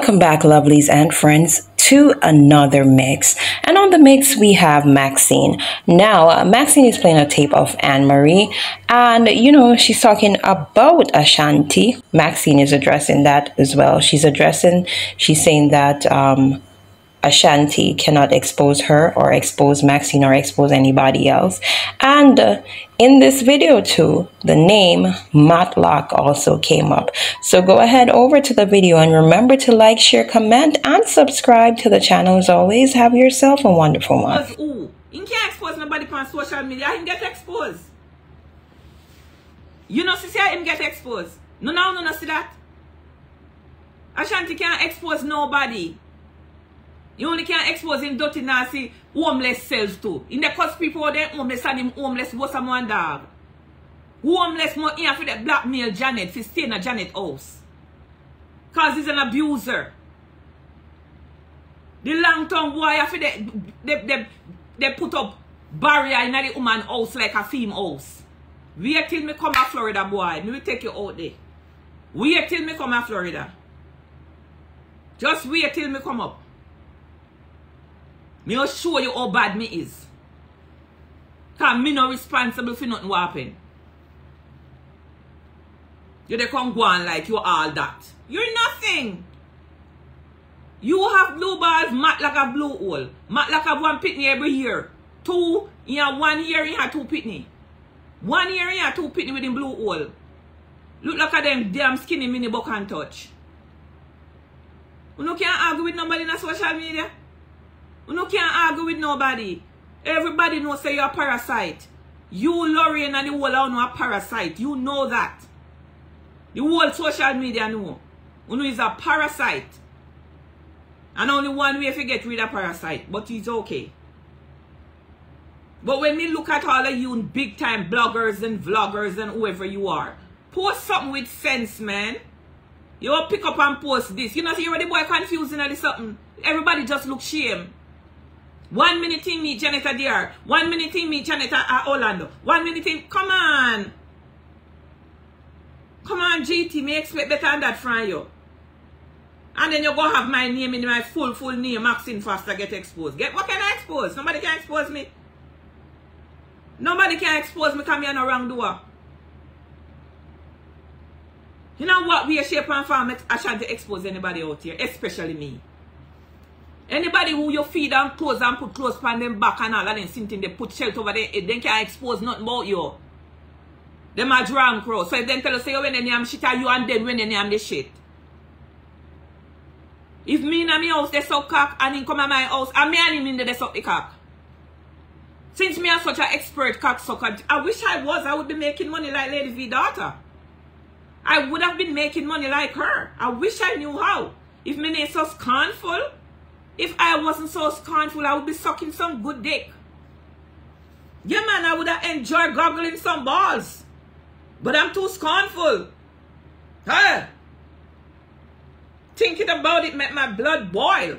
Welcome back, lovelies and friends, to another mix. And on the mix, we have Maxine. Now, Maxine is playing a tape of Anne Marie, and she's talking about Ashanti. Maxine is addressing that as well. She's saying that Ashanti cannot expose her or expose Maxine or expose anybody else. And in this video too, the name Matlock also came up. So go ahead over to the video and remember to like, share, comment, and subscribe to the channel. As always, have yourself a wonderful one. You can't expose nobody on social media. Him get exposed. You know, see him get exposed. No, see that. Ashanti can't expose nobody. You only can expose him dirty, nasty, homeless cells too. In the cause people are homeless and him homeless was someone dog. Homeless more here for the blackmail Janet for staying at Janet house. Cause he's an abuser. The long-term boy after they put up barrier in the woman house like a female house. Wait till me come to Florida, boy. Me will take you out there. Wait till me come to Florida. Just wait till me come up. Me will show you how bad me is. Because me not responsible for nothing what happen. You they come go on like you all that. You're nothing. You have blue balls, mat like a blue hole. Mat like a one pitney every year. Two, you have 1 year, you have 2 pitney. 1 year, you have 2 pitney with the blue hole. Look like a them damn skinny mini buck and touch. You can't argue with nobody in social media. You can't argue with nobody. Everybody knows say you're a parasite. You, Lorraine, and the whole are a parasite. You know that. The whole social media know. You is a parasite. And only one way to get rid of parasite. But it's okay. But when me look at all of you big time bloggers and vloggers and whoever you are, post something with sense, man. You will pick up and post this. You know, see the boy confusing or something. Everybody just look shame. 1 minute thing meet Janet at DR. 1 minute thing meet Janet at Orlando. 1 minute thing. Come on. Come on, GT. Me expect better than that from you. And then you go have my name in my full name. Maxine Foster get exposed. What can I expose? Nobody can expose me. Nobody can expose me because me on the wrong door. You know what? We are shape and form. I shan't expose anybody out here. Especially me. Anybody who you feed and clothes and put clothes on them back and all of them something they put shelter over their head, they can't expose nothing about you. Them are drunk crow. So if they tell us say when they name shit are you and then when they name the shit. If me in my house they suck cock and him come at my house and me and him in there they suck the cock. Since me are such an expert cock sucker, I wish I was. I would be making money like Lady V daughter. I would have been making money like her. I wish I knew how. If me ain't so scornful. If I wasn't so scornful, I would be sucking some good dick. Yeah, man, I would have enjoyed goggling some balls. But I'm too scornful. Huh? Thinking about it make my blood boil.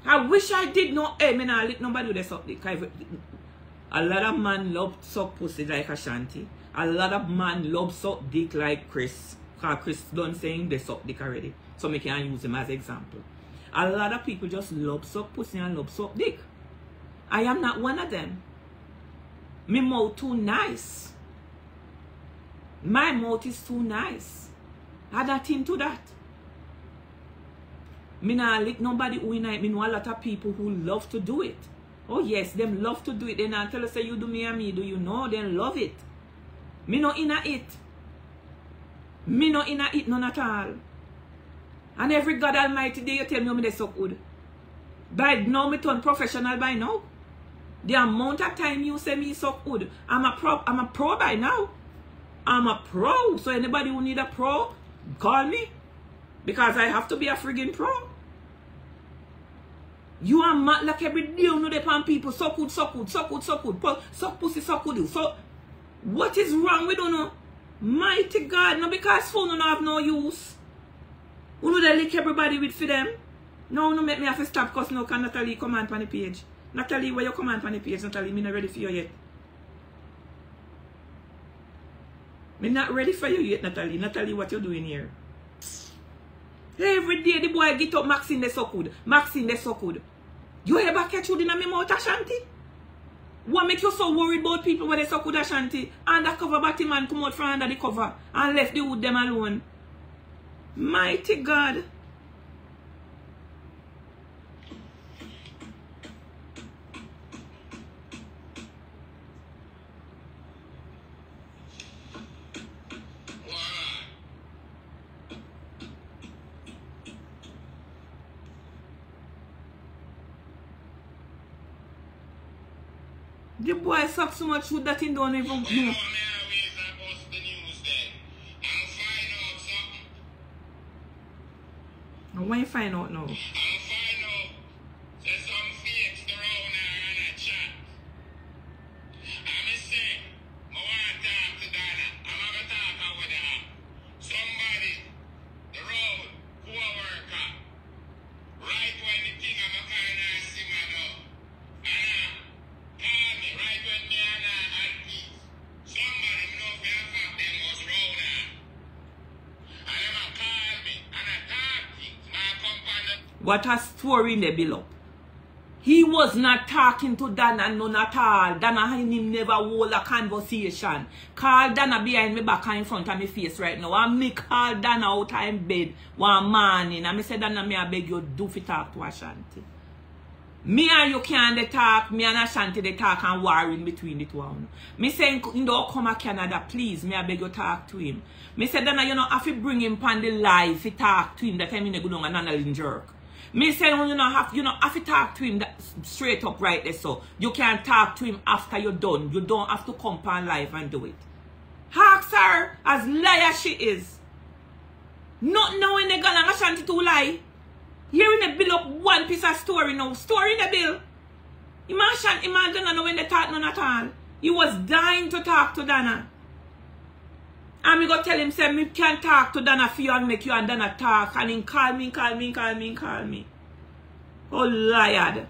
I wish I did not. Hey, me not let nobody do this suck dick. A lot of man love suck pussy like Ashanti. A lot of man love suck dick like Chris. Because Chris done saying they suck dick already. So me can use him as example. A lot of people just love suck pussy and love suck dick. I am not one of them. My mouth too nice. My mouth is too nice. Add that into that. Me not lick nobody who in it. Me know a lot of people who love to do it. Oh yes, them love to do it. They not tell us say you do me and me. Do you know? They love it. Me not in it. Me not in it none at all. And every God Almighty day you tell me they so good. By now me turn professional by now. The amount of time you say me so good. I'm a pro by now. I'm a pro. So anybody who need a pro, call me. Because I have to be a friggin' pro. You are mad like every day you know they pan people so good. So pussy so good. So what is wrong with you know? Mighty God, no because phone don't have no use. You know they lick everybody with for them. No make me have to stop because now can Natalie command on the page. Natalie, where you command on the page? Natalie, me not ready for you yet. Me not ready for you yet, Natalie. Natalie, what you doing here? Every day the boy get up, Maxine they so good. Maxine they so good. You ever catch you in a mouth, Ashanti? What make you so worried about people when they so good, Ashanti? Undercover batty man come out from under the cover and left the wood them alone. Mighty God. The boy sucks so much food that he don't even know. And when you find out now? What a story in the bill. He was not talking to Dana none at all. Dana and him never hold a conversation. Call Dana behind me back and in front of my face right now. And me call Dana out of bed one morning. And me say, Dana, me I beg you do fi talk to Ashanti. Me and you can't talk. Me and Ashanti they talk and war in between the two of them. Me say, you don't come to Canada, please. Me I beg you talk to him. Me say, Dana, you know, if you bring him on the live, fi talk to him, that time you go down and another jerk. Me say you know have to talk to him that straight up right there, so you can talk to him after you're done. You don't have to come on live and do it. Ask her as liar she is. Not knowing the girl and Ashanti to lie. Here in the bill up one piece of story now. Story in the bill. Imagine Dana know when they talk none at all. He was dying to talk to Dana. And me go tell him, say, me can't talk to Dana for you and make you and Dana talk. And he call me. Oh, liar.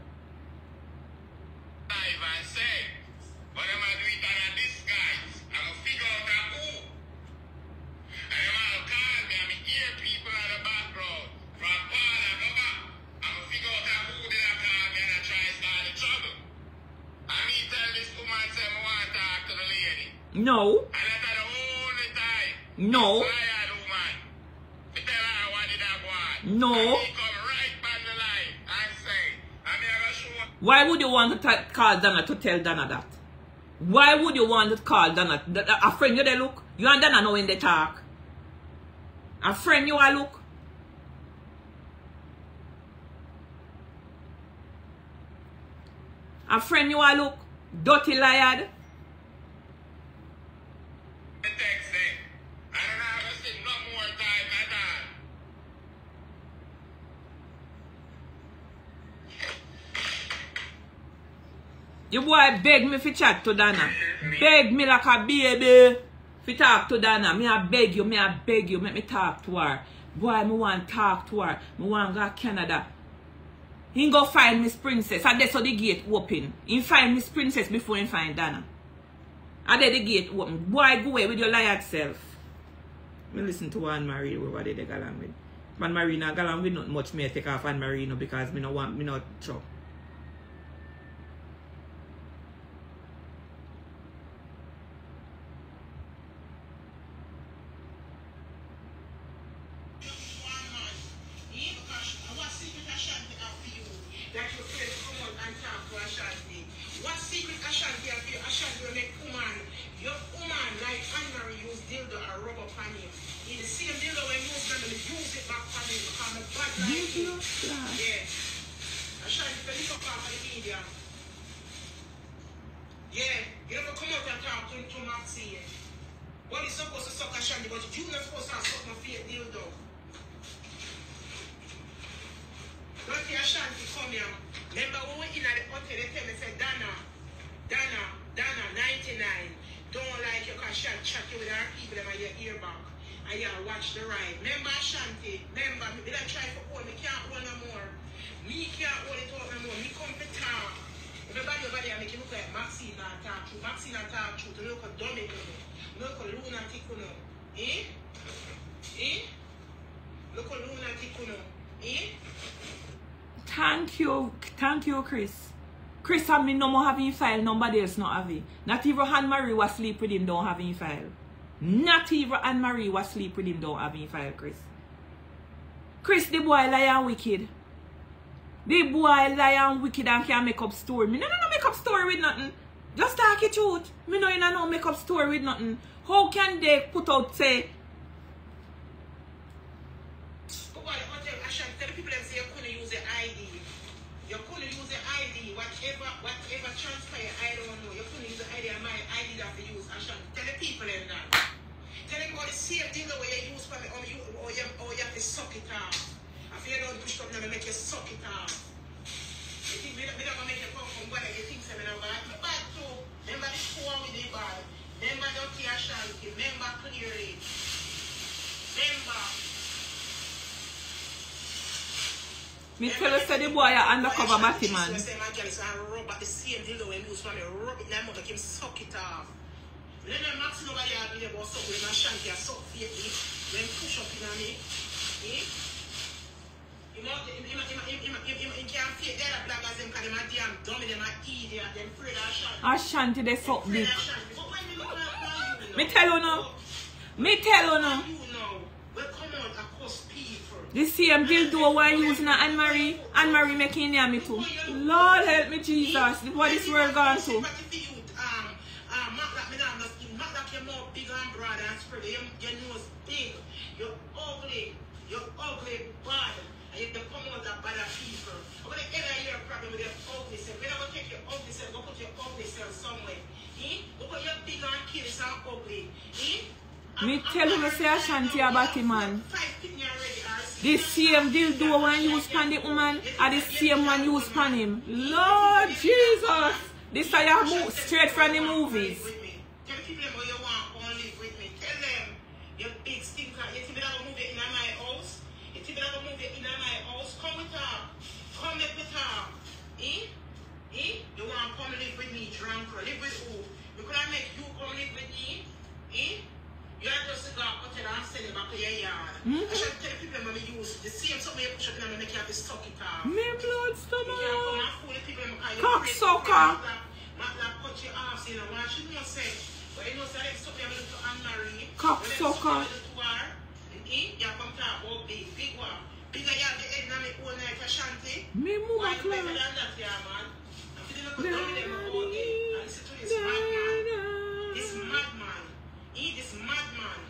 No. No. No. Why would you want to call Dana to tell Dana that? Why would you want to call Dana? A friend you they look? You and Dana know when they talk. A friend you are look? A friend you are look? Dirty liar. You boy beg me fi chat to Dana. Beg me like a baby fi talk to Dana. Me I beg you, make me talk to her. Boy, me want talk to her. Me want go to Canada. He go find Miss Princess. And that's how the gate open. He find Miss Princess before he find Dana. And then the gate open. Boy, go away with your liar self. Me listen to Anne Marie over there they galang with. Anne Marie na galang with not much me take off Anne Marie no because me no want me not chop. Yeah, you never come out and talk to Maxine. What is supposed to suck Ashanti, but you're not supposed to suck my fake dildo. Don't you Ashanti come here. Remember when we in at the hotel, they tell me, say, Dana, 99. Don't like you because she chat you with her people in your ear back. And you watch the ride. Remember Ashanti, remember, me did I try for hold, me can't hold no more. Me can't hold it out no more. Me come to talk. Everybody over there make you look like Maxine and talk to. Maxine and talk to look at dummy, look at lunatic, eh? Look Thank you, Chris. Chris have me no more having file, nobody else not having. Not even Anne-Marie was sleep with him, don't have any file. Not even Anne-Marie was sleep with him, don't have any file, Chris. Chris, the boy lie and wicked. The boy lie and wicked and can't make up story. Me no make up story with nothing. Just talk it truth. Me no make up story with nothing. How can they put out say? Whatever transpire, I don't know. You couldn't use the ID of my ID that you use. Ashanti, tell the people them that. Tell them about the same thing the way you use for me, or you have to suck it off. I feel you don't push up now, make you suck it off. You think me not gonna make you come from where you think so, I'm bad too. Remember the poor with the bad. Remember Dr. Ashanti. Remember clearly. Remember. Me tell you say the boy are undercover batty man. The same dildo when use from rub it now make him suck it off. Then Maxine over there be about suck with Ashanti and suck faithfully. Then push up in on me. You can't fake the other blaggers them because them are damn dummy, them are idiot, them afraid of Ashanti. Ashanti they suck dick. Me tell you now. Me tell you now. Well, come on, across people. The same dildo one using Anne-Marie. Anne-Marie making near me too. Lord help me, Jesus. What this world gone to? You're more big and broad and spread. Your nose big. You're ugly. You're ugly bad. And you come out of bad people. I'm going to end your problem with your ugly self. We're not going to take your ugly self. Go put your ugly self somewhere. Go put your big and kill and ugly. Me tell you say Ashanti about him, man. The same dildo one used pan the woman and the same one used pan him. Lord Jesus! This is your move straight from the movies. Tell people how you want to live with me. Tell them you big stinker. You think I'm going to move it in my house? You think I'm going to move it in my house? Come with her. Come with her. You want to come live with me, drunk? Live with who? Because I make you come live with me? You are just go out and sell it back to your yard. I should tell people when we use the same something you push up and make you have to suck it off. Me blood stomach. You can't come and fool the people because you're cocksucker. Like cut your ass in and what she not say. But you know say them stuff you have to do Anne-Marie. Cocksucker. You come talk about big one. Bigger you have the head and the whole night Ashanti. Me move why a you better clown. than that here, man? I'm feeling like a dummy them all day. And listen to this madman. This madman. This madman.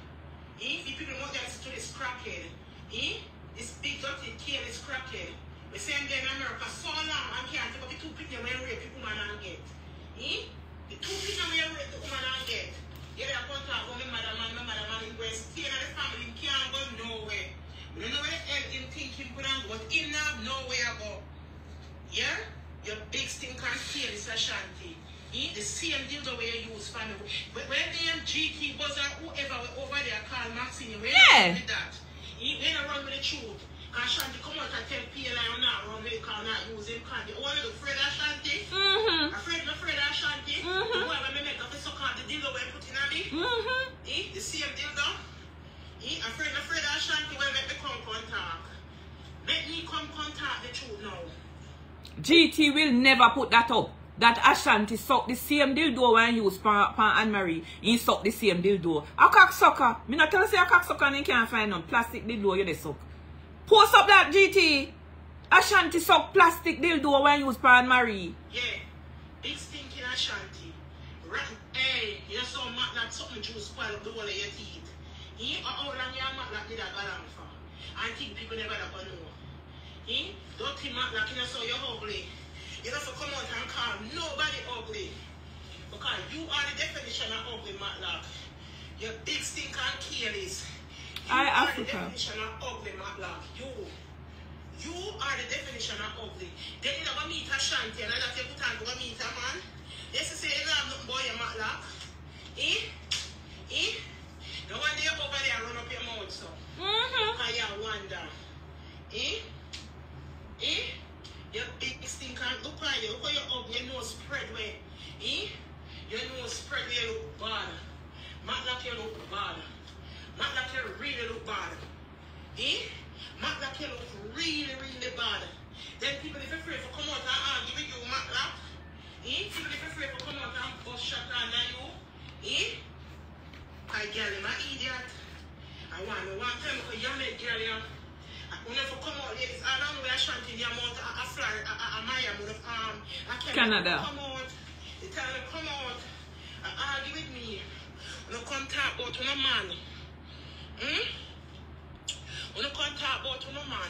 The people want to listen to this crackhead. This big dirty tail is crackhead. We say them in America so long and can't take up the two people when rape the woman and get. The two people when rape the woman and get. Yeah, they are going to talk about my mother man in West. Stay in the family, he can't go nowhere. We don't know where the hell him think him could go, but him now nowhere go. Yeah? Your big stinking tail is Ashanti. The same dildo where you use for me. When them GT buzzer, whoever over there call Maxine, when you with that, when you run with the truth, Ashanti come out and tell PLI or not run with the car, not use him candy. What are you afraid of Ashanti? Afraid of Ashanti? Whoever me make up the suck out the dildo when put in on me? The same dildo? Afraid of Ashanti when make me come talk. Make me come talk the truth now. GT will never put that up. That Ashanti suck the same dildo when use for Anne-Marie. He suck the same dildo. A cocksucker. Me not tell you say a cocksucker and he can't find no plastic dildo you they suck. Post up that GT. Ashanti suck plastic dildo when use for Anne-Marie. Yeah. Big stinking Ashanti. Hey, you're so mad like something juice spoil up the whole of your teeth. How long you mad like did that balance for? I think people never know. Don't think mad like you know so you're ugly. You don't have to come out and call nobody ugly. Because you are the definition of ugly, Matlock. Your big stink and careless. You are the definition of ugly, Matlock. You are the definition of ugly. Then you never meet Ashanti and I don't have to go meet a man. Yes, you say you don't have nothing boy, Matlock. The one day over there run up your mouth, so. Because you wonder. Your big stink and look at you, look at your ugly, your nose spread where. Your nose spread where you look bad. Not like you look bad. Not like you really look bad. Then people if afraid for come out and argue with you, Macla. People if afraid for come out and bust shot under you. I girl him an idiot. I want time because you make girl you. When you come out, ladies, I don't know where Ashanti the amount of fly, Maya, Canada. Come out. They tell them come out and argue with me. When you come talk about no man. When you come talk about no man.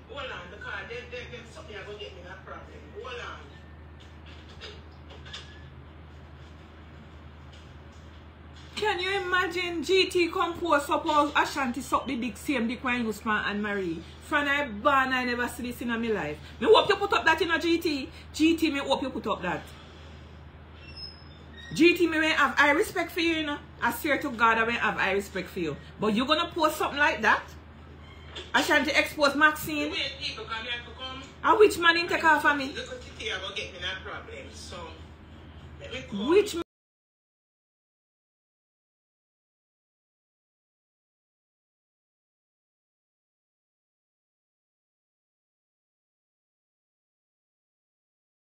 Hold on, because they something are going to get me that problem. Hold on. Can you imagine GT compose suppose Ashanti suck the dick same dick when you span and Marie? From I born I never see this in my life. Me hope you put up that in a GT. GT me hope you put up that. GT me may have high respect for you, you know. I swear to God I may have high respect for you. But you gonna post something like that? Ashanti expose Maxine? Wait, people come here to come. And which man in take off of me? Look at it here about getting that problem. So let me call. Which